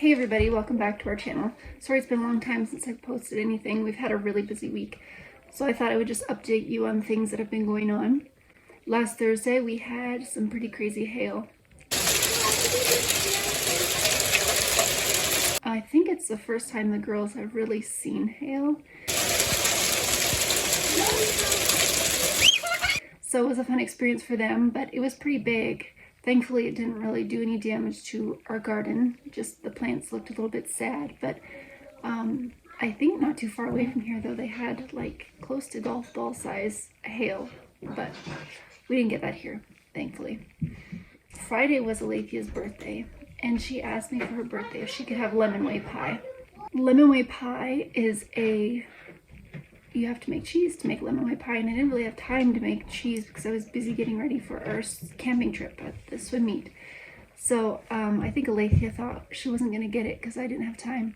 Hey everybody, welcome back to our channel. Sorry it's been a long time since I've posted anything. We've had a really busy week. So I thought I would just update you on things that have been going on. Last Thursday we had some pretty crazy hail. I think it's the first time the girls have really seen hail. So it was a fun experience for them, but it was pretty big. Thankfully, it didn't really do any damage to our garden. Just the plants looked a little bit sad, but I think not too far away from here, though, they had like close to golf ball size hail, but we didn't get that here, thankfully. Friday was Alethia's birthday, and she asked me for her birthday if she could have lemon way pie. Lemon way pie is you have to make cheese to make lemon way pie, and I didn't really have time to make cheese because I was busy getting ready for our camping trip at the swim meet. So I think Alethia thought she wasn't going to get it because I didn't have time.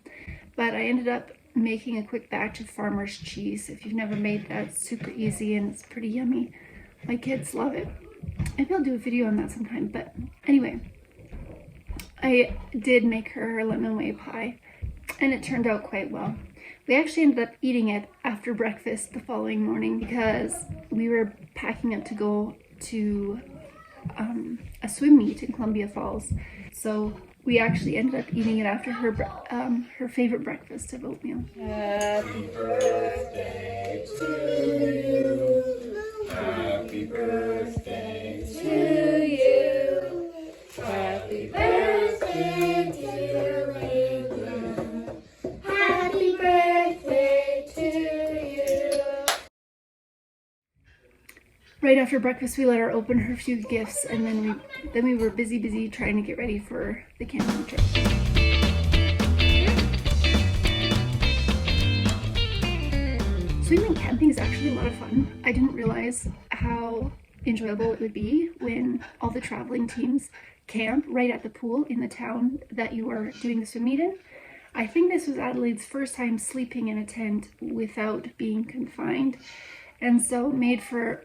But I ended up making a quick batch of farmer's cheese. If you've never made that, it's super easy and it's pretty yummy. My kids love it. Maybe I'll do a video on that sometime. But anyway, I did make her lemon way pie, and it turned out quite well. We actually ended up eating it after breakfast the following morning because we were packing up to go to a swim meet in Columbia Falls. So we actually ended up eating it after her favorite breakfast of oatmeal. Happy birthday to you. Happy birthday to you. Happy birthday, dear Layla. Happy birthday to you. Right after breakfast, we let her open her few gifts, and then we were busy trying to get ready for the camping trip. Swimming camping is actually a lot of fun. I didn't realize how enjoyable it would be when all the traveling teams camp right at the pool in the town that you are doing the swim meet in. I think this was Adelaide's first time sleeping in a tent without being confined, and so made for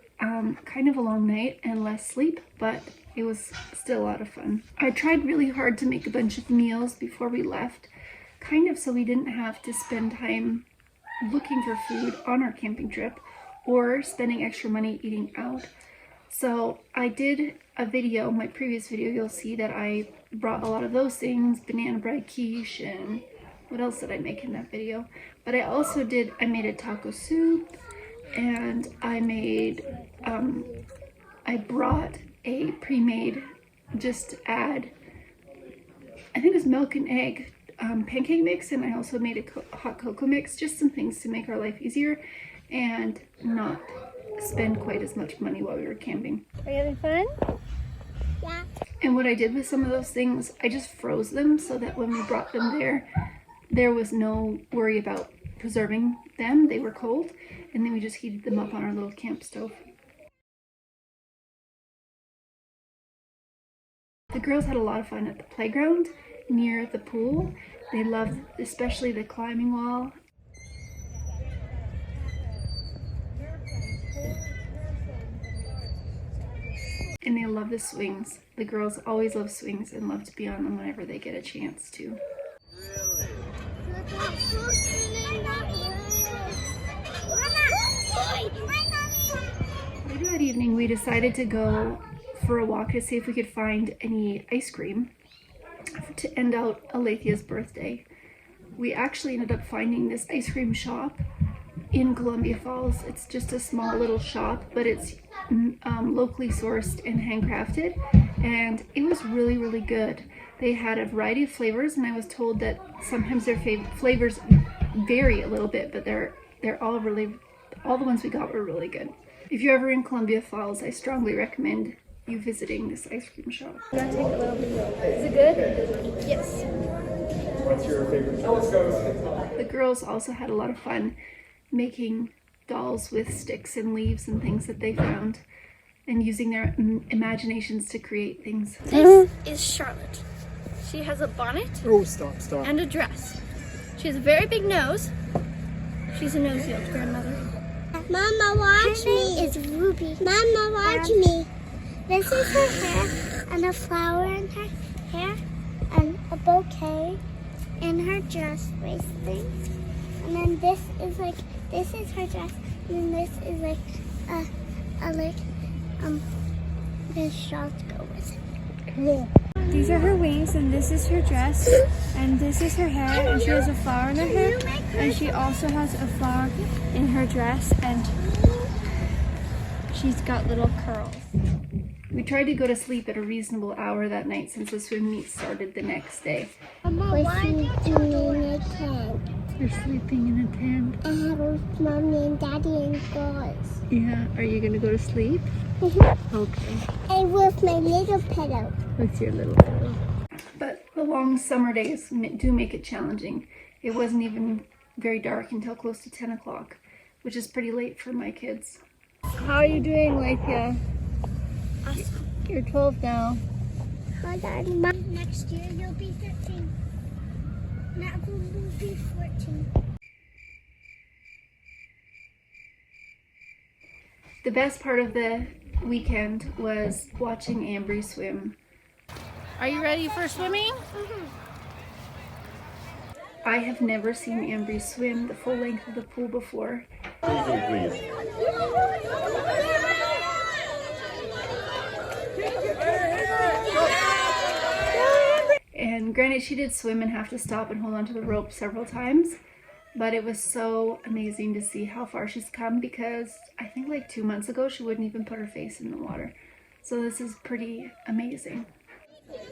kind of a long night and less sleep, but it was still a lot of fun. I tried really hard to make a bunch of meals before we left, kind of so we didn't have to spend time looking for food on our camping trip or spending extra money eating out. So I did a video, my previous video, you'll see that I brought a lot of those things, banana bread quiche, and what else did I make in that video? But I also made a taco soup, and I brought a pre-made, just to add, I think it was milk and egg pancake mix, and I also made a hot cocoa mix, just some things to make our life easier and not spend quite as much money while we were camping. Are you having fun? Yeah. And what I did with some of those things, I just froze them so that when we brought them there was no worry about preserving them. They were cold, and then we just heated them up on our little camp stove. The girls had a lot of fun at the playground near the pool. They loved especially the climbing wall. And they love the swings. The girls always love swings and love to be on them whenever they get a chance to. Later that evening, we decided to go for a walk to see if we could find any ice cream to end out Alethia's birthday. We actually ended up finding this ice cream shop in Columbia Falls. It's just a small little shop, but it's locally sourced and handcrafted, and it was really good. They had a variety of flavors, and I was told that sometimes their flavors vary a little bit, but they're all the ones we got were really good. If you're ever in Columbia Falls, I strongly recommend you visiting this ice cream shop. I'm gonna take a little video. Is it good? Yes. What's your favorite telescope? The girls also had a lot of fun making dolls with sticks and leaves and things that they found, and using their imaginations to create things. This is Charlotte. She has a bonnet Stop. and a dress. She has a very big nose. She's a nose-heeled grandmother. Mama, watch me. Her name is Ruby. Mama, watch me. This is her hair, and a flower in her hair, and a bouquet, and her dress race thing. And then this is her dress. And then this is this shawl to go with it. Cool. These are her wings, and this is her dress, and this is her hair, and she has a flower in her hair, and she also has a flower in her dress, and she's got little curls. We tried to go to sleep at a reasonable hour that night since the swim meet started the next day. We're sleeping in a tent. You're sleeping in a tent? I have with mommy and daddy and girls. Yeah. Are you gonna go to sleep? Okay. And with my little pillow. With your little pillow. But the long summer days do make it challenging. It wasn't even very dark until close to 10 o'clock, which is pretty late for my kids. How are you doing, Leithia? You're 12 now. Hold on, Mom. Next year you'll be 13. Now we'll be 14. The best part of the weekend was watching Ambry swim. Are you ready for swimming? I have never seen Ambry swim the full length of the pool before. Please. And granted, she did swim and have to stop and hold onto the rope several times, but it was so amazing to see how far she's come, because I think like 2 months ago she wouldn't even put her face in the water. So this is pretty amazing. Yeah,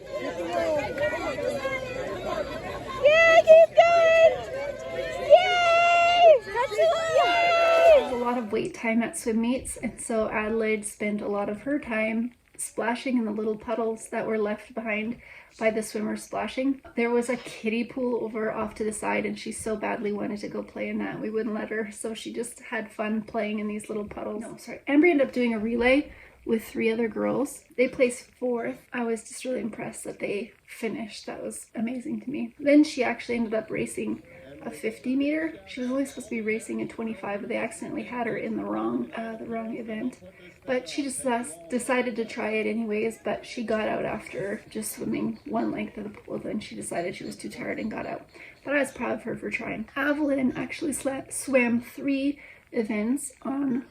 keep going! Yay! There's a lot of wait time at swim meets, and so Adelaide spent a lot of her time splashing in the little puddles that were left behind by the swimmers splashing. There was a kiddie pool over off to the side, and she so badly wanted to go play in that. We wouldn't let her, so she just had fun playing in these little puddles. Ambry ended up doing a relay with 3 other girls. They placed 4th. I was just really impressed that they finished. That was amazing to me. Then she actually ended up racing a 50 meter. She was only supposed to be racing a 25, but they accidentally had her in the wrong event. But she just decided to try it anyways, but she got out after just swimming one length of the pool. Then she decided she was too tired and got out. But I was proud of her for trying. Evelyn actually swam 3 events on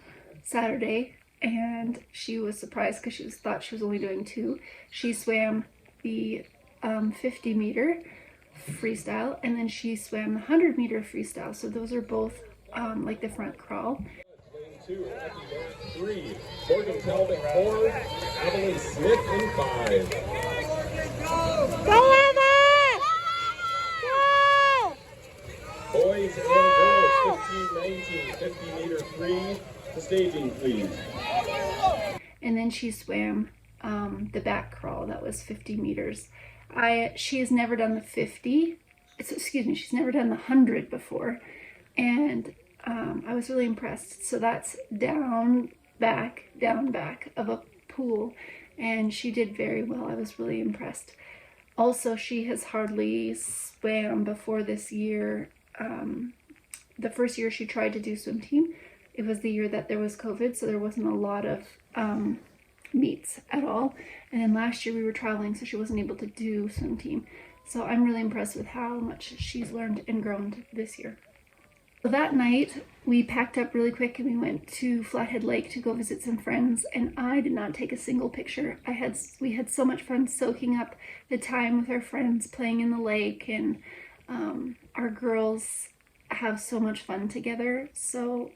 Saturday, and she was surprised because she thought she was only doing 2. She swam the 50 meter freestyle, and then she swam the 100 meter freestyle. So those are both like the front crawl. 2, 3, Morgan Talbot 4, Evelyn Smith in 5. Go, Emma! Go! Boys and girls 15-19, 50 meter 3. The staging, please. And then she swam the back crawl. That was 50 meters. She has never done the 50. She's never done the 100 before, and I was really impressed. So that's down back of a pool, and she did very well. I was really impressed. Also, she has hardly swam before this year. The first year she tried to do swim team, it was the year that there was COVID, so there wasn't a lot of meets at all. And then last year we were traveling, so she wasn't able to do swim team. So I'm really impressed with how much she's learned and grown this year. So that night we packed up really quick and we went to Flathead Lake to go visit some friends, and I did not take a single picture. We had so much fun soaking up the time with our friends, playing in the lake, and our girls have so much fun together. So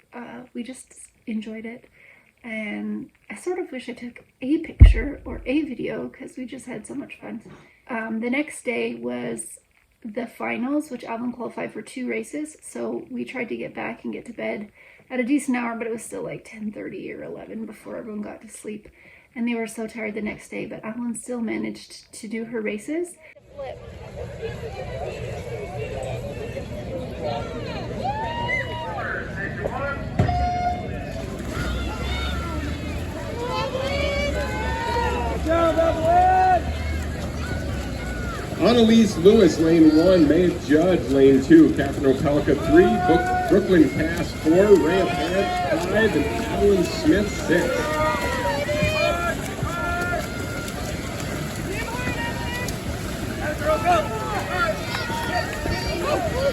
we just enjoyed it. And I sort of wish I took a picture or a video because we just had so much fun. The next day was the finals, which Evelyn qualified for 2 races. So we tried to get back and get to bed at a decent hour, but it was still like 10:30 or 11 before everyone got to sleep. And they were so tired the next day, but Evelyn still managed to do her races. Flip. Annalise Lewis, lane 1, Mae Judd, lane 2, Catherine Opelka 3, Brooklyn Cass 4, Rhea Parrott 5, and Evelyn Smith 6.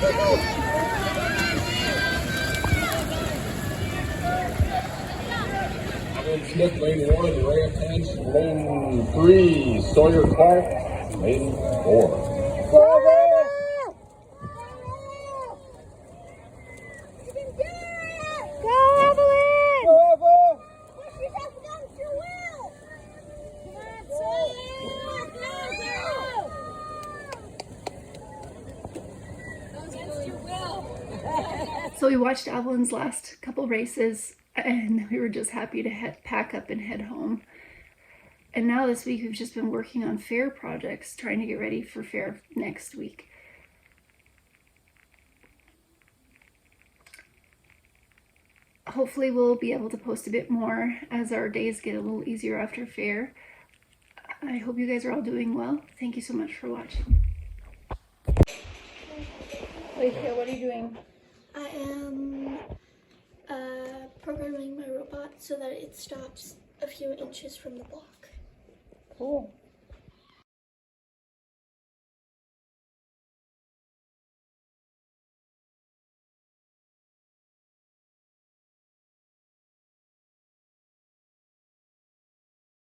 Alan Smith, lane 1, Ray Pence, lane 3, Sawyer Clark, lane 4. So we watched Evelyn's last couple races and we were just happy to pack up and head home. And now this week we've just been working on fair projects, trying to get ready for fair next week. Hopefully we'll be able to post a bit more as our days get a little easier after fair. I hope you guys are all doing well. Thank you so much for watching. Alethea, what are you doing? I am programming my robot so that it stops a few inches from the block. Cool.